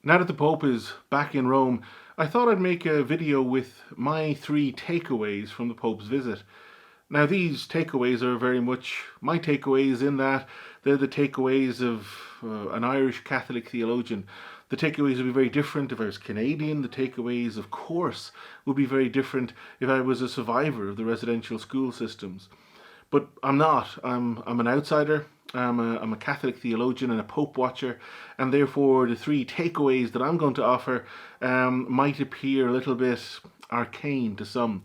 Now that the Pope is back in Rome, I thought I'd make a video with my 3 takeaways from the Pope's visit. Now these takeaways are very much my takeaways in that they're the takeaways of an Irish Catholic theologian. The takeaways would be very different if I was Canadian. The takeaways, of course, would be very different if I was a survivor of the residential school systems. But I'm not. I'm an outsider. I'm a Catholic theologian and a Pope watcher, and therefore the 3 takeaways that I'm going to offer might appear a little bit arcane to some.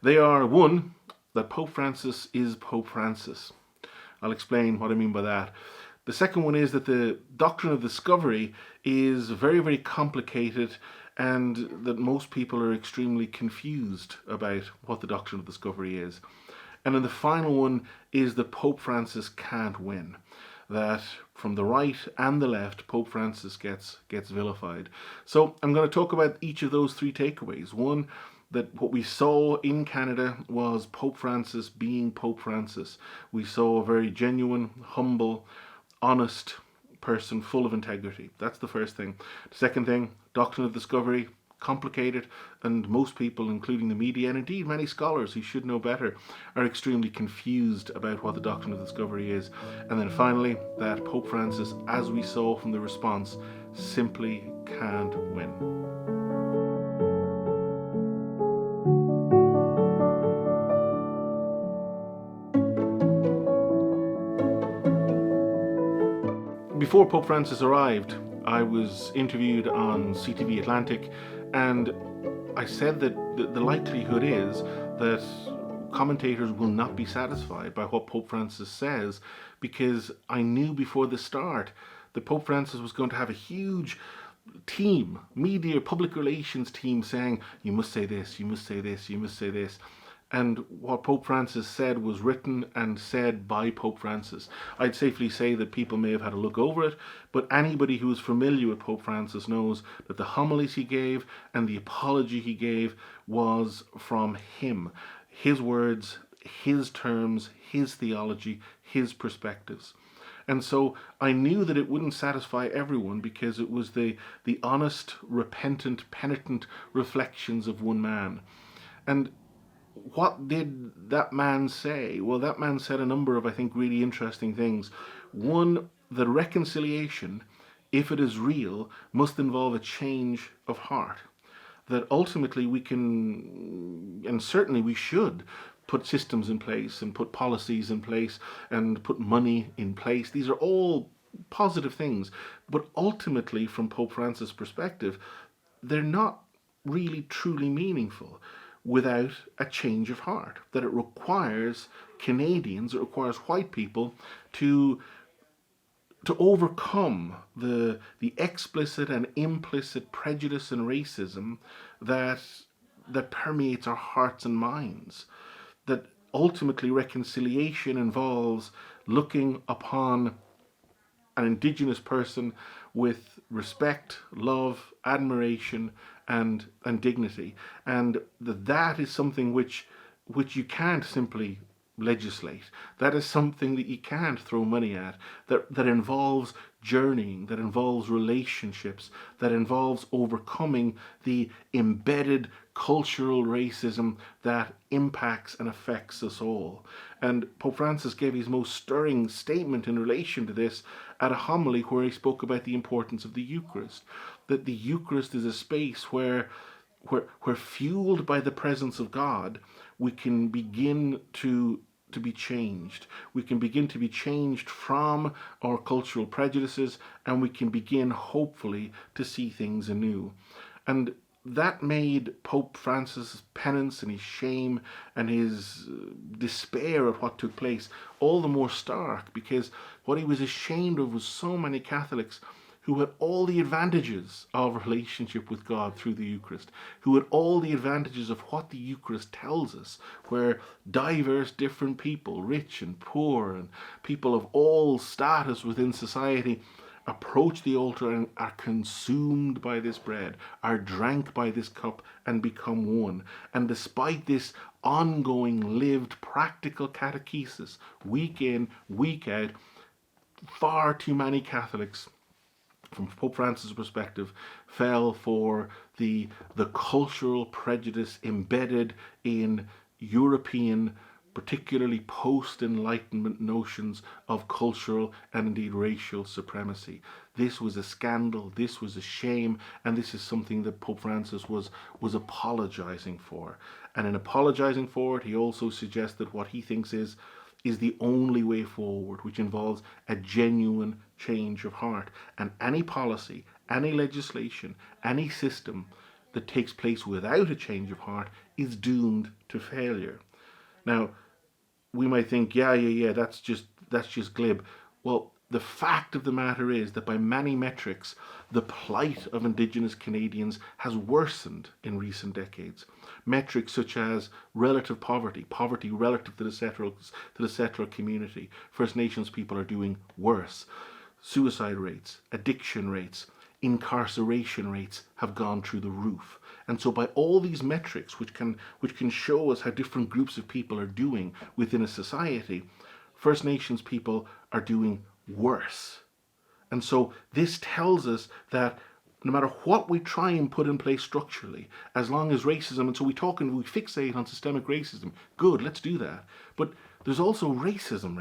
They are, 1, that Pope Francis is Pope Francis. I'll explain what I mean by that. The second one is that the Doctrine of Discovery is very, very complicated, and that most people are extremely confused about what the Doctrine of Discovery is. And then the final one is that Pope Francis can't win. That from the right and the left, Pope Francis gets vilified. So I'm going to talk about each of those 3 takeaways. 1, that what we saw in Canada was Pope Francis being Pope Francis. We saw a very genuine, humble, honest person full of integrity. That's the first thing. The second thing, Doctrine of Discovery, complicated, and most people, including the media and indeed many scholars who should know better, are extremely confused about what the Doctrine of Discovery is. And then finally, that Pope Francis, as we saw from the response, simply can't win. Before Pope Francis arrived, I was interviewed on CTV Atlantic, and I said that the likelihood is that commentators will not be satisfied by what Pope Francis says, because I knew before the start that Pope Francis was going to have a huge team, media, public relations team saying, you must say this, you must say this, you must say this. And what Pope Francis said was written and said by Pope Francis. I'd safely say that people may have had a look over it, but anybody who is familiar with Pope Francis knows that the homilies he gave and the apology he gave was from him. His words, his terms, his theology, his perspectives. And so I knew that it wouldn't satisfy everyone, because it was the honest, repentant, penitent reflections of one man. And what did that man say? Well, that man said a number of, I think, really interesting things. 1, that reconciliation, if it is real, must involve a change of heart. That ultimately we can, and certainly we should, put systems in place and put policies in place and put money in place. These are all positive things. But ultimately, from Pope Francis' perspective, they're not really truly meaningful without a change of heart. That it requires Canadians, it requires white people to overcome the explicit and implicit prejudice and racism that permeates our hearts and minds. That ultimately reconciliation involves looking upon an Indigenous person with respect, love, admiration, and dignity, and that is something which you can't simply legislate. That is something that you can't throw money at. That involves journeying, that involves relationships, that involves overcoming the embedded cultural racism that impacts and affects us all. And Pope Francis gave his most stirring statement in relation to this at a homily where he spoke about the importance of the Eucharist. That the Eucharist is a space where fueled by the presence of God, we can begin to be changed. We can begin to be changed from our cultural prejudices, and we can begin, hopefully, to see things anew. And that made Pope Francis' penance and his shame and his despair at what took place all the more stark, because what he was ashamed of was so many Catholics who had all the advantages of relationship with God through the Eucharist, who had all the advantages of what the Eucharist tells us, where diverse different people, rich and poor, and people of all status within society, approach the altar and are consumed by this bread, are drank by this cup, and become one. And despite this ongoing, lived, practical catechesis, week in, week out, far too many Catholics from Pope Francis' perspective, fell for the cultural prejudice embedded in European, particularly post-Enlightenment notions of cultural and indeed racial supremacy. This was a scandal, this was a shame, and this is something that Pope Francis was apologizing for. And in apologizing for it, he also suggests that what he thinks is the only way forward, which involves a genuine change of heart. And any policy, any legislation, any system that takes place without a change of heart is doomed to failure. Now, we might think, yeah, that's just glib. Well, the fact of the matter is that by many metrics, the plight of Indigenous Canadians has worsened in recent decades. Metrics such as relative poverty, poverty relative to the settler community. First Nations people are doing worse. Suicide rates, addiction rates, incarceration rates have gone through the roof. And so by all these metrics, which can show us how different groups of people are doing within a society, First Nations people are doing worse. And so this tells us that no matter what we try and put in place structurally, as long as racism, and so we fixate on systemic racism, good, let's do that. But there's also racism.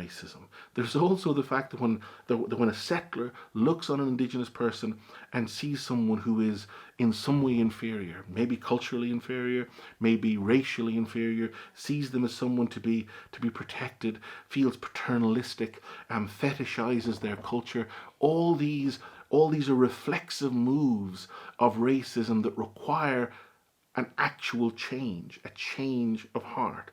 There's also the fact that when a settler looks on an Indigenous person and sees someone who is in some way inferior, maybe culturally inferior, maybe racially inferior, sees them as someone to be protected, feels paternalistic, fetishizes their culture, all these are reflexive moves of racism that require an actual change, a change of heart.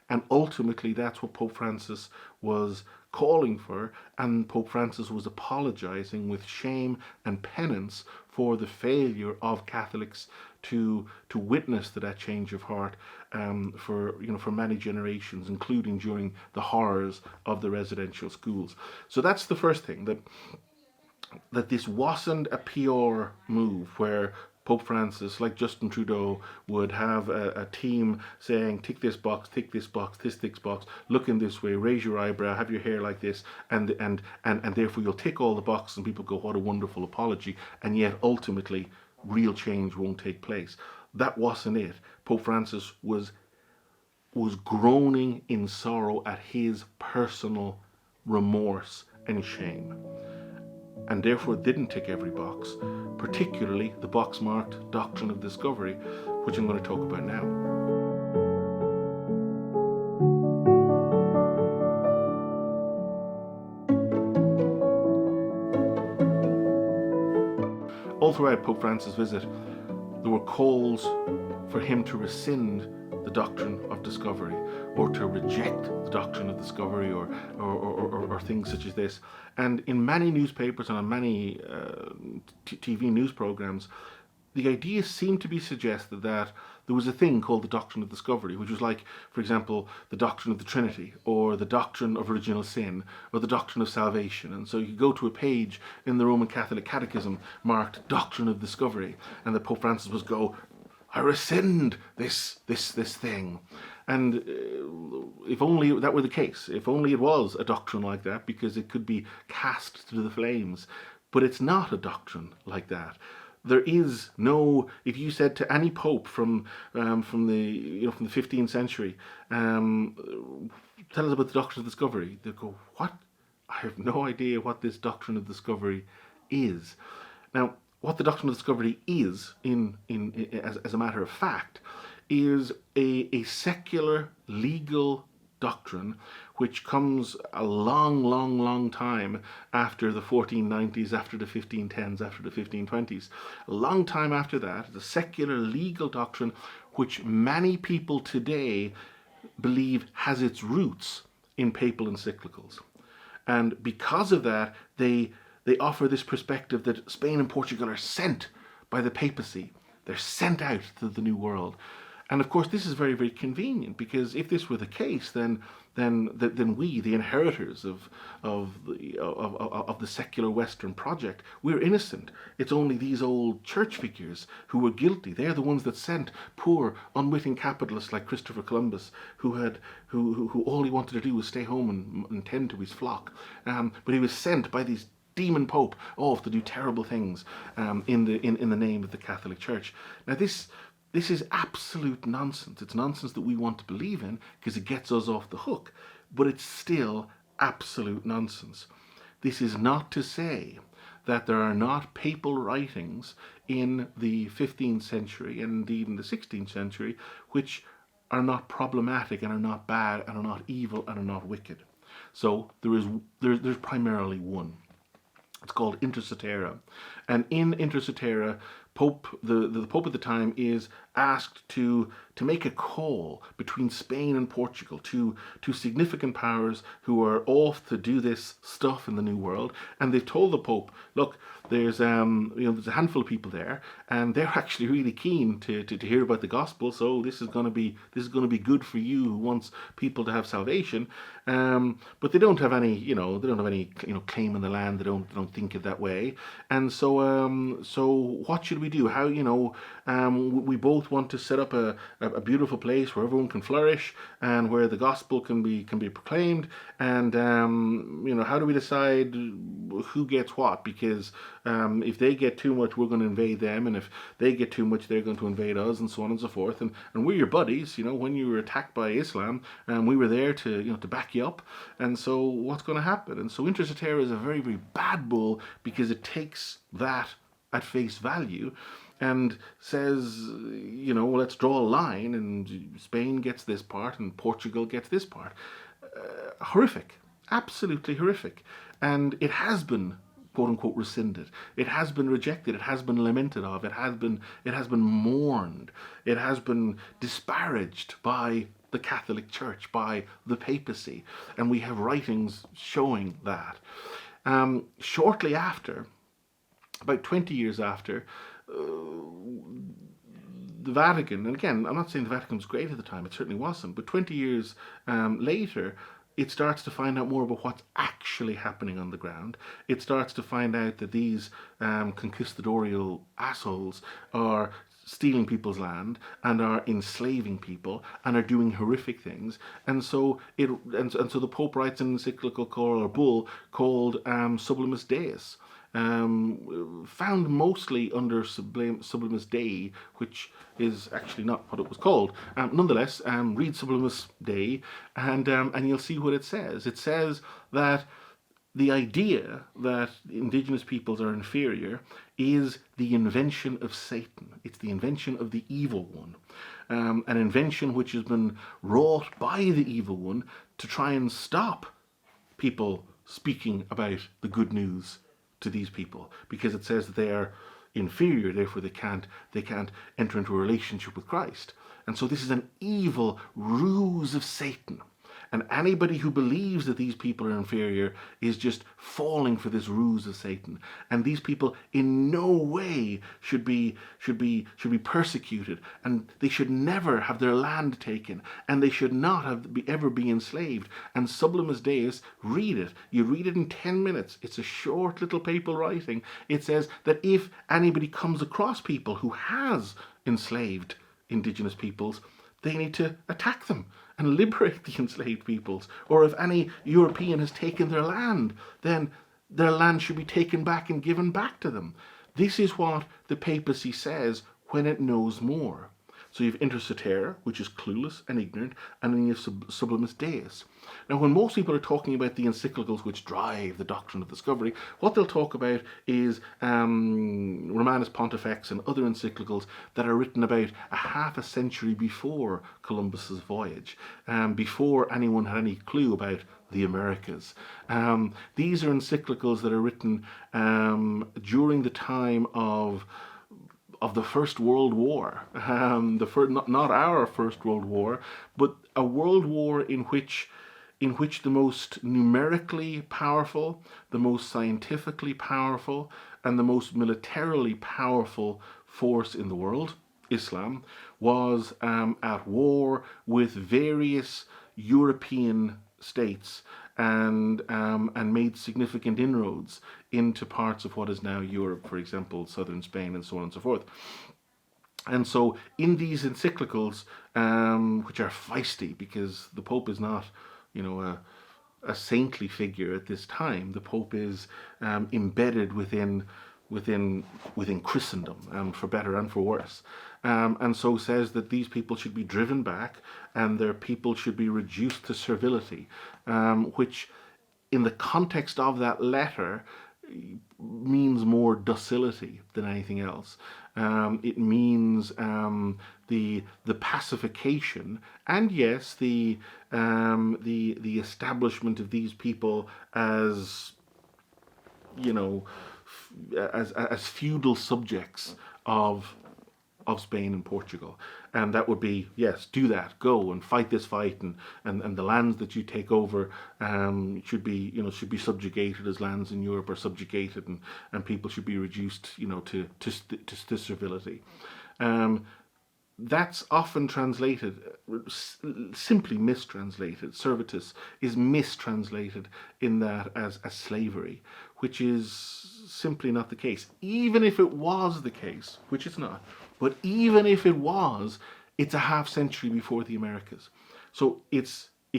And ultimately, that's what Pope Francis was calling for, and Pope Francis was apologizing with shame and penance for the failure of Catholics to witness to that change of heart for many generations, including during the horrors of the residential schools. So that's the first thing, that this wasn't a PR move where Pope Francis, like Justin Trudeau, would have a team saying, tick this box, this box, look in this way, raise your eyebrow, have your hair like this, and therefore you'll tick all the boxes and people go, what a wonderful apology, and yet ultimately real change won't take place. That wasn't it. Pope Francis was groaning in sorrow at his personal remorse and shame, and therefore didn't tick every box, particularly the box marked Doctrine of Discovery, which I'm going to talk about now. All throughout Pope Francis' visit, there were calls for him to rescind the Doctrine of Discovery, or to reject the Doctrine of Discovery, or things such as this. And in many newspapers and on many TV news programs, the idea seemed to be suggested that there was a thing called the Doctrine of Discovery, which was like, for example, the Doctrine of the Trinity, or the Doctrine of Original Sin, or the Doctrine of Salvation. And so you go to a page in the Roman Catholic Catechism marked Doctrine of Discovery, and the Pope Francis would go, I rescind this thing. And if only that were the case, if only it was a doctrine like that, because it could be cast to the flames. But it's not a doctrine like that. There is no. If you said to any pope from the 15th century, tell us about the Doctrine of Discovery, they'd go, what? I have no idea what this Doctrine of Discovery is. Now, what the Doctrine of Discovery is, as a matter of fact, is a secular legal doctrine which comes a long time after the 1490s, after the 1510s, after the 1520s. A long time after that, the secular legal doctrine which many people today believe has its roots in papal encyclicals. And because of that, they offer this perspective that Spain and Portugal are sent by the papacy. They're sent out to the New World. And of course, this is very, very convenient, because if this were the case, then we, the inheritors of the secular Western project, we're innocent. It's only these old church figures who were guilty. They're the ones that sent poor, unwitting capitalists like Christopher Columbus, who all he wanted to do was stay home and tend to his flock. But he was sent by these demon Pope off to do terrible things in the name of the Catholic Church. Now this is absolute nonsense. It's nonsense that we want to believe in because it gets us off the hook, but it's still absolute nonsense. This is not to say that there are not papal writings in the 15th century and indeed in the 16th century which are not problematic and are not bad and are not evil and are not wicked. So there's primarily one. It's called Inter Cetera, and in Inter Cetera, the Pope at the time is asked to make a call between Spain and Portugal, two significant powers who are off to do this stuff in the New World, and they've told the Pope, look, there's there's a handful of people there, and they're actually really keen to hear about the gospel. So this is going to be good for you who wants people to have salvation. But they don't have any claim on the land. They don't think it that way. And so what should we do? How we both want to set up a beautiful place where everyone can flourish and where the gospel can be proclaimed. And how do we decide who gets what? Because if they get too much, we're going to invade them, and if they get too much, they're going to invade us, and so on and so forth. And we're your buddies. When you were attacked by Islam, we were there to back you up. And so what's going to happen? And so Inter Cetera is a very, very bad bull because it takes that at face value and says, well, let's draw a line, and Spain gets this part and Portugal gets this part. Horrific, absolutely horrific. And it has been, quote unquote, rescinded. It has been rejected. It has been lamented of. It has been mourned. It has been disparaged by the Catholic Church, by the papacy, and we have writings showing that. Shortly after, about 20 years after, the Vatican, and again, I'm not saying the Vatican was great at the time, it certainly wasn't, but 20 years later, it starts to find out more about what's actually happening on the ground. It starts to find out that these conquistadorial assholes are stealing people's land and are enslaving people and are doing horrific things. And so so the Pope writes an encyclical or bull called Sublimis Deus, found mostly under Sublimis Dei, which is actually not what it was called. Nonetheless, read Sublimis Dei, and you'll see what it says. It says that the idea that indigenous peoples are inferior is the invention of Satan. It's the invention of the evil one. An invention which has been wrought by the evil one to try and stop people speaking about the good news to these people, because it says that they are inferior, therefore they can't enter into a relationship with Christ. And so this is an evil ruse of Satan. And anybody who believes that these people are inferior is just falling for this ruse of Satan. And these people in no way should be persecuted, and they should never have their land taken, and they should not ever be enslaved. And Sublimis Deus, read it. You read it in 10 minutes. It's a short little papal writing. It says that if anybody comes across people who has enslaved indigenous peoples, they need to attack them and liberate the enslaved peoples. Or if any European has taken their land, then their land should be taken back and given back to them. This is what the papacy says when it knows more. So you have Inter Cetera, which is clueless and ignorant, and then you have Sublimis Deus. Now, when most people are talking about the encyclicals which drive the Doctrine of Discovery, what they'll talk about is Romanus Pontifex and other encyclicals that are written about a half a century before Columbus's voyage, before anyone had any clue about the Americas. These are encyclicals that are written during the time of the First World War, not our First World War, but a world war in which the most numerically powerful, the most scientifically powerful, and the most militarily powerful force in the world, Islam, was at war with various European states and made significant inroads into parts of what is now Europe, for example, southern Spain, and so on and so forth. And so in these encyclicals, which are feisty, because the Pope is not, a saintly figure at this time. The Pope is embedded within Christendom, for better and for worse, and so says that these people should be driven back and their people should be reduced to servility, which in the context of that letter means more docility than anything else. It means the pacification, and yes, the establishment of these people as, you know, as feudal subjects of Spain and Portugal. And that would be, yes, do that, go and fight this fight, and the lands that you take over should be subjugated as lands in Europe are subjugated, and people should be reduced, to servility. That's often translated, simply mistranslated. Servetus is mistranslated in that as slavery, which is simply not the case. Even if it was the case, which it's not, but even if it was, it's a half century before the Americas. So it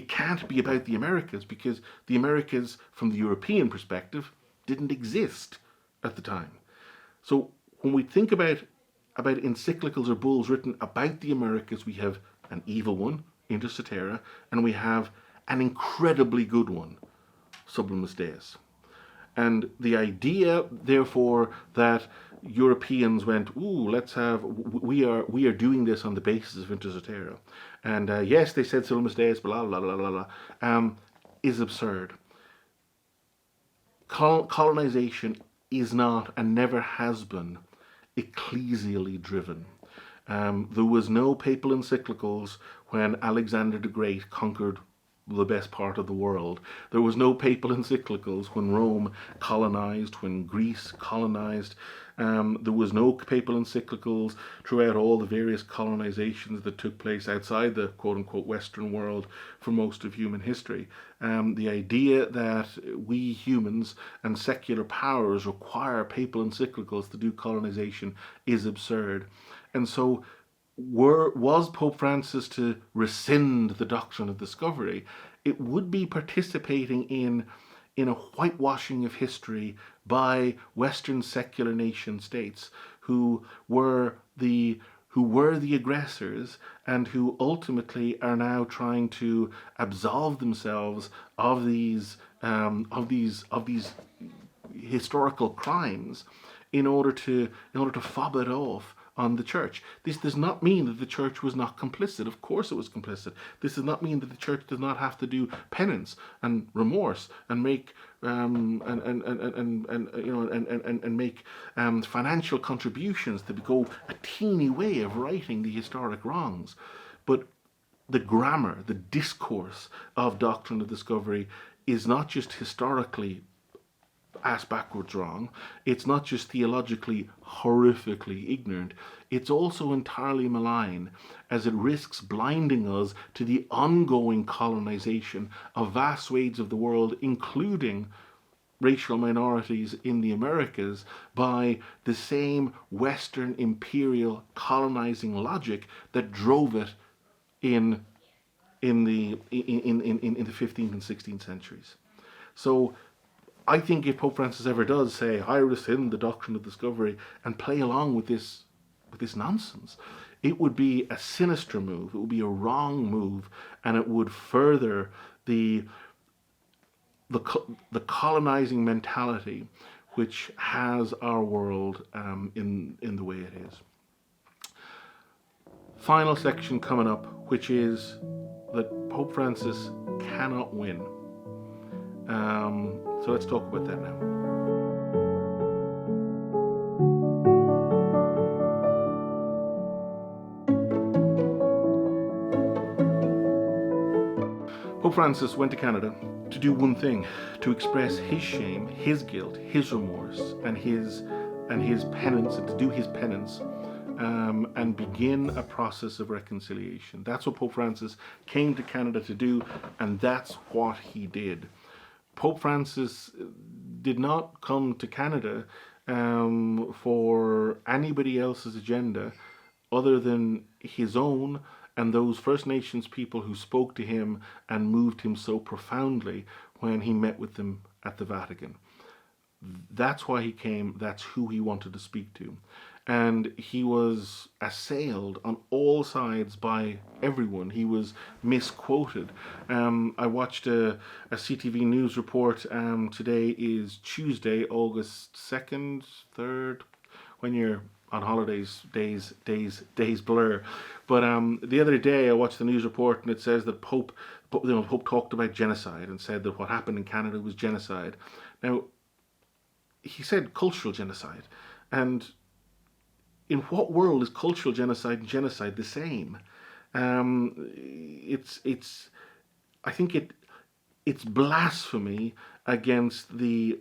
can't be about the Americas, because the Americas, from the European perspective, didn't exist at the time. So when we think about encyclicals or bulls written about the Americas, we have an evil one, Inter Cetera, and we have an incredibly good one, Sublimus Deus. And the idea, therefore, that Europeans went, ooh, we are doing this on the basis of Inter Cetera, and yes, they said Sublimus Deus, blah blah blah blah blah, is absurd. Colonization is not, and never has been, ecclesially driven. There was no papal encyclicals when Alexander the Great conquered the best part of the world. There was no papal encyclicals when Rome colonized, when Greece colonized. There was no papal encyclicals throughout all the various colonizations that took place outside the quote-unquote Western world for most of human history. The idea that we humans and secular powers require papal encyclicals to do colonization is absurd. And so was Pope Francis to rescind the Doctrine of Discovery, it would be participating in a whitewashing of history by Western secular nation states who were the aggressors, and who ultimately are now trying to absolve themselves of these historical crimes in order to fob it off on the church. This does not mean that the church was not complicit. Of course it was complicit. This does not mean that the church does not have to do penance and remorse and make make financial contributions to go a teeny way of righting the historic wrongs. But the grammar, the discourse of Doctrine of Discovery is not just historically ass backwards wrong, it's not just theologically horrifically ignorant, it's also entirely malign, as it risks blinding us to the ongoing colonization of vast swathes of the world, including racial minorities in the Americas, by the same Western imperial colonizing logic that drove it in the 15th and 16th centuries. So I think if Pope Francis ever does say, I rescind the Doctrine of Discovery, and play along with this nonsense, it would be a sinister move, it would be a wrong move, and it would further the colonizing mentality which has our world in the way it is. Final section coming up, which is that Pope Francis cannot win. So let's talk about that now. Pope Francis went to Canada to do one thing, to express his shame, his guilt, his remorse, and his penance, and to do his penance, and begin a process of reconciliation. That's what Pope Francis came to Canada to do, and that's what he did. Pope Francis did not come to Canada for anybody else's agenda other than his own and those First Nations people who spoke to him and moved him so profoundly when he met with them at the Vatican. That's why he came. That's who he wanted to speak to. And he was assailed on all sides by everyone. He was misquoted. I watched a CTV news report. Today is Tuesday, August 2nd, 3rd, when you're on holidays, days blur. But the other day I watched the news report, and it says that Pope talked about genocide and said that what happened in Canada was genocide. Now, he said cultural genocide, and in what world is cultural genocide and genocide the same? It's I think it's blasphemy against the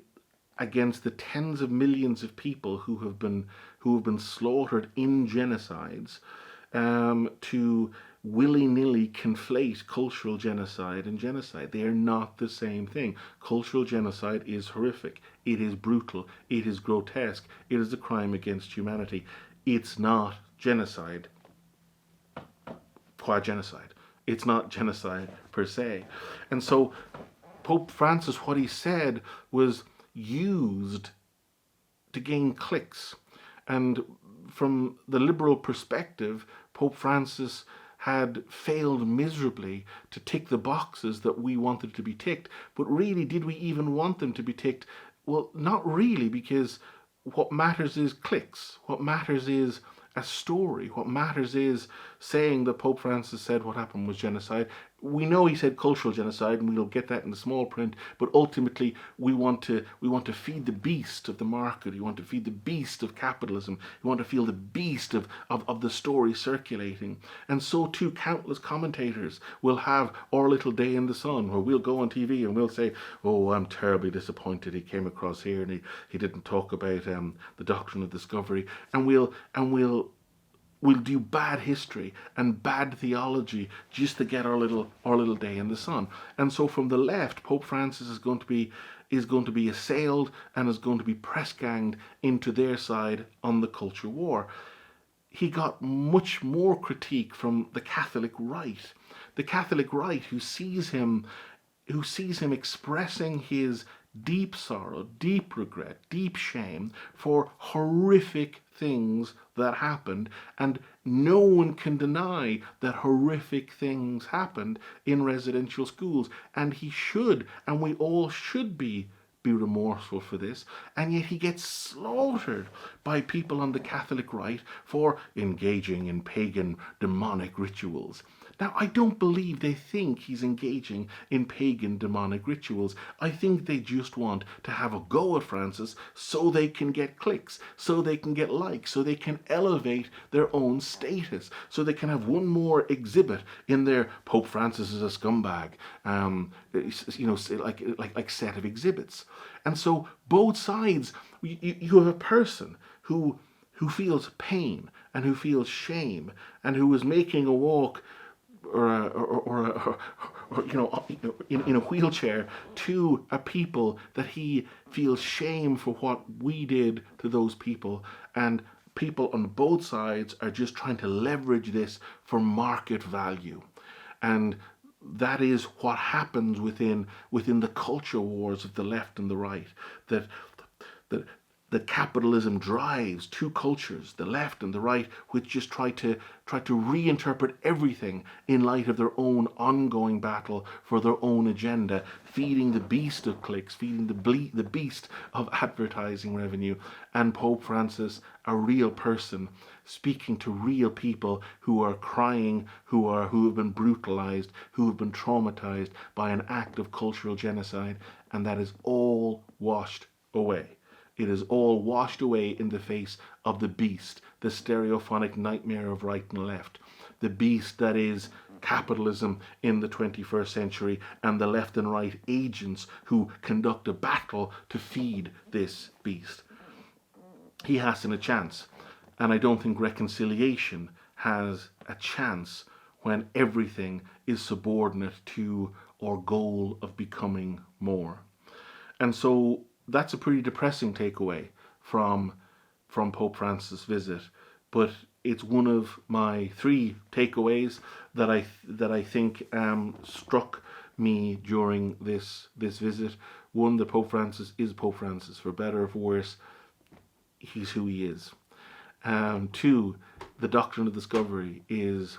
tens of millions of people who have been slaughtered in genocides, to willy-nilly conflate cultural genocide and genocide. They are not the same thing. Cultural genocide is horrific. It is brutal. It is grotesque. It is a crime against humanity. It's not genocide qua genocide. It's not genocide per se. And so Pope Francis, what he said was used to gain clicks. And from the liberal perspective, Pope Francis had failed miserably to tick the boxes that we wanted to be ticked. But really, did we even want them to be ticked? Well, not really, because what matters is clicks. What matters is a story. What matters is saying that Pope Francis said what happened was genocide. We know he said cultural genocide, and we'll get that in the small print, but ultimately we want to feed the beast of the market. We want to feed the beast of capitalism. We want to feel the beast of the story circulating. And so too countless commentators will have Our Little Day in the Sun, where we'll go on TV and we'll say, oh, I'm terribly disappointed he came across here and he didn't talk about the Doctrine of Discovery. And we'll do bad history and bad theology just to get our little day in the sun. And so from the left, Pope Francis is going to be assailed and is going to be press ganged into their side on the culture war. He got much more critique from the Catholic right. The Catholic right, who sees him expressing his deep sorrow, deep regret, deep shame for horrific things that happened, and no one can deny that horrific things happened in residential schools, and he should, and we all should be remorseful for this, and yet he gets slaughtered by people on the Catholic right for engaging in pagan demonic rituals. Now, I don't believe they think he's engaging in pagan demonic rituals. I think they just want to have a go at Francis so they can get clicks, so they can get likes, so they can elevate their own status, so they can have one more exhibit in their Pope Francis is a scumbag, like set of exhibits. And so both sides, you have a person who feels pain and who feels shame and who is making a walk or in a wheelchair to a people that he feels shame for what we did to those people, and people on both sides are just trying to leverage this for market value. And that is what happens within the culture wars of the left and the right, that capitalism drives two cultures, the left and the right, which just try to reinterpret everything in light of their own ongoing battle for their own agenda, feeding the beast of clicks, feeding the beast of advertising revenue. And Pope Francis, a real person, speaking to real people who are crying, who have been brutalized, who have been traumatized by an act of cultural genocide, and that is all washed away. It is all washed away in the face of the beast, the stereophonic nightmare of right and left, the beast that is capitalism in the 21st century, and the left and right agents who conduct a battle to feed this beast. He hasn't a chance, and I don't think reconciliation has a chance when everything is subordinate to our goal of becoming more. And so that's a pretty depressing takeaway from Pope Francis' visit, but it's one of my three takeaways that I think struck me during this visit. One, that Pope Francis is Pope Francis, for better or for worse. He's who he is. Two, the Doctrine of Discovery is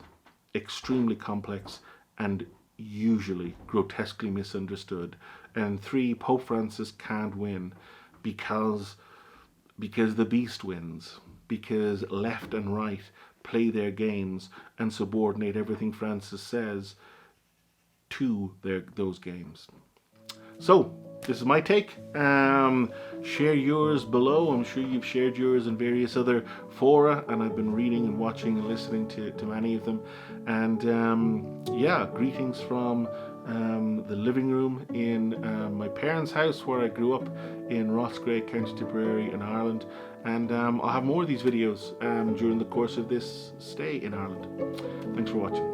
extremely complex and usually grotesquely misunderstood. And three, Pope Francis can't win because the beast wins, because left and right play their games and subordinate everything Francis says to those games. So, this is my take. Share yours below. I'm sure you've shared yours in various other fora, and I've been reading and watching and listening to many of them. And yeah, greetings from the living room in my parents' house where I grew up in Rossgrave, County Tipperary in Ireland. And I'll have more of these videos during the course of this stay in Ireland. Thanks for watching.